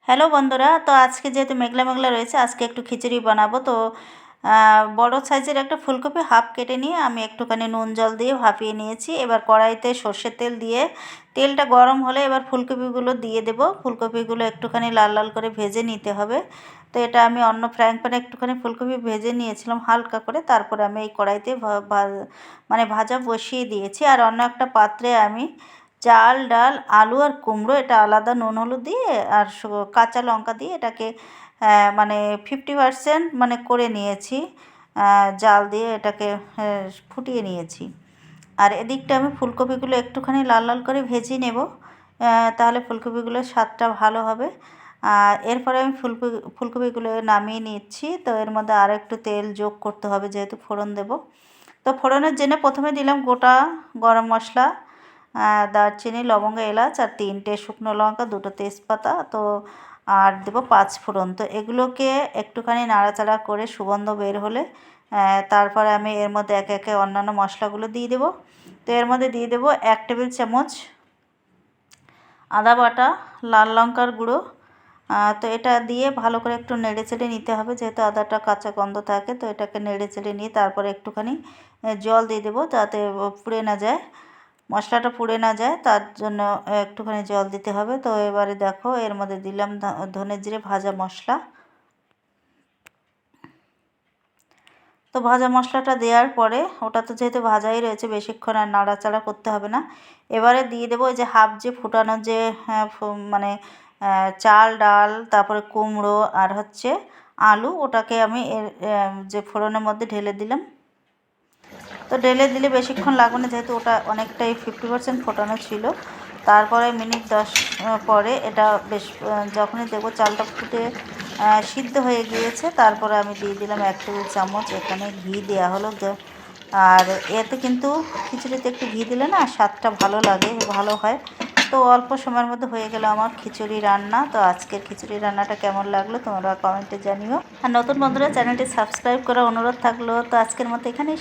Hello বন্ধুরা, তো আজকে যেহেতু মেঘলা মেঘলা রয়েছে, আজকে একটু খিচুড়ি বানাবো। তো বড় সাইজের একটা ফুলকপি হাফ কেটে নিয়ে আমি একটুখানি নুন জল দিয়ে ভাপিয়ে নিয়েছি। এবার কড়াইতে সর্ষের তেল দিয়ে তেলটা গরম হলে এবার ফুলকপিগুলো দিয়ে দেব। ফুলকপিগুলো একটুখানি লাল লাল করে ভেজে নিতে হবে। তো এটা আমি অন্য ফ্রাইং প্যানে একটুখানি ফুলকপি ভেজে নিয়েছিলাম হালকা করে, তারপরে আমি এই কড়াইতে মানে ভাজা বসিয়ে দিয়েছি। আর অন্য একটা পাত্রে আমি চাল ডাল আলু আর কুমড়ো এটা আলাদা নুন হলুদ দিয়ে আর কাঁচা লঙ্কা দিয়ে এটাকে মানে 50% মানে করে নিয়েছি, জাল দিয়ে এটাকে ফুটিয়ে নিয়েছি। আর এদিকটা আমি ফুলকপিগুলো একটুখানি লাল লাল করে ভেজে নেব, তাহলে ফুলকপিগুলোর স্বাদটা ভালো হবে। আর এরপরে আমি ফুলকপিগুলো নামিয়ে নিচ্ছি। তো এর মধ্যে আর একটু তেল যোগ করতে হবে যেহেতু ফোড়ন দেব। তো ফোড়নের জন্য প্রথমে দিলাম গোটা গরম মশলা, দারচিনি লবঙ্গ এলাচ আর 3টে শুকনো লঙ্কা, 2টো তেজপাতা, তো আর দেবো 5 ফোড়ন। তো এগুলোকে একটুখানি নাড়াচাড়া করে সুগন্ধ বের হলে তারপরে আমি এর মধ্যে একে একে অন্যান্য মশলাগুলো দিয়ে দেবো। তো এর মধ্যে দিয়ে দেবো 1 টেবিল চামচ আদা বাটা, লাল লঙ্কার গুঁড়ো। তো এটা দিয়ে ভালো করে একটু নেড়ে চেড়ে নিতে হবে, যেহেতু আদাটা কাঁচা গন্ধ থাকে। তো এটাকে নেড়ে চেড়ে নিয়ে তারপরে একটুখানি জল দিয়ে দেবো যাতে পুড়ে না যায়, মশলাটা পুড়ে না যায়, তার জন্য একটুখানি জল দিতে হবে। তো এবারে দেখো এর মধ্যে দিলাম ধনে জিরে ভাজা মশলা। তো ভাজা মশলাটা দেওয়ার পরে ওটা তো যেহেতু ভাজাই রয়েছে, বেশিক্ষণ আর নাড়াচাড়া করতে হবে না। এবারে দিয়ে দেবো ওই যে হাফ যে ফুটানো যে মানে চাল ডাল তারপরে কুমড়ো আর হচ্ছে আলু, ওটাকে আমি এর যে ফোড়নের মধ্যে ঢেলে দিলাম। তো ঢেলে দিলে বেশিক্ষণ লাগবে না, যেহেতু ওটা অনেকটাই 50% ফোটানো ছিল। তারপরে মিনিট 10 পরে এটা বেশ যখনই দেখবো চালটা ফুটে সিদ্ধ হয়ে গিয়েছে, তারপরে আমি দিয়ে দিলাম 1 টেবিল চামচ এখানে ঘি দেওয়া হলো। আর এতে কিন্তু খিচুড়িতে একটু ঘি দিলে না স্বাদটা ভালো লাগে, ভালো হয়। তো অল্প সময়ের মধ্যে হয়ে গেল আমার খিচুড়ি রান্না। তো আজকের খিচুড়ি রান্নাটা কেমন লাগলো তোমরা কমেন্টে জানিও। আর নতুন বন্ধুরা চ্যানেলটি সাবস্ক্রাইব করার অনুরোধ থাকলো। তো আজকের মতো এখানেই